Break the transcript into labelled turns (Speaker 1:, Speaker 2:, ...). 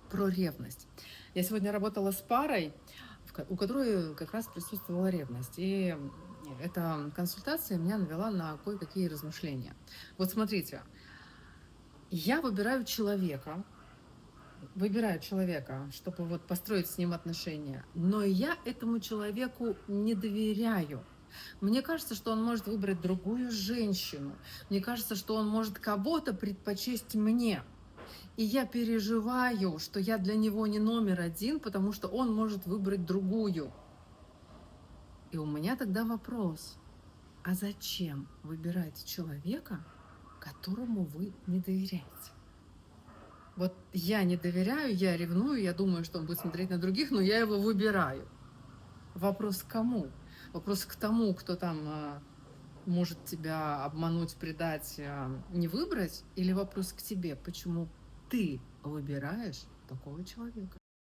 Speaker 1: про ревность. Я сегодня работала с парой, у которой как раз присутствовала ревность. И эта консультация меня навела на кое-какие размышления. Вот смотрите, я выбираю человека, чтобы вот построить с ним отношения, но я этому человеку не доверяю. Мне кажется, что он может выбрать другую женщину. Мне кажется, что он может кого-то предпочесть мне. И я переживаю, что я для него не номер один, потому что он может выбрать другую. И у меня тогда вопрос: а зачем выбирать человека, которому вы не доверяете? Вот я не доверяю, я ревную, я думаю, что он будет смотреть на других, но я его выбираю. Вопрос к кому? Вопрос к тому, кто там может тебя обмануть, предать, не выбрать? Или вопрос к тебе, почему ты выбираешь такого человека?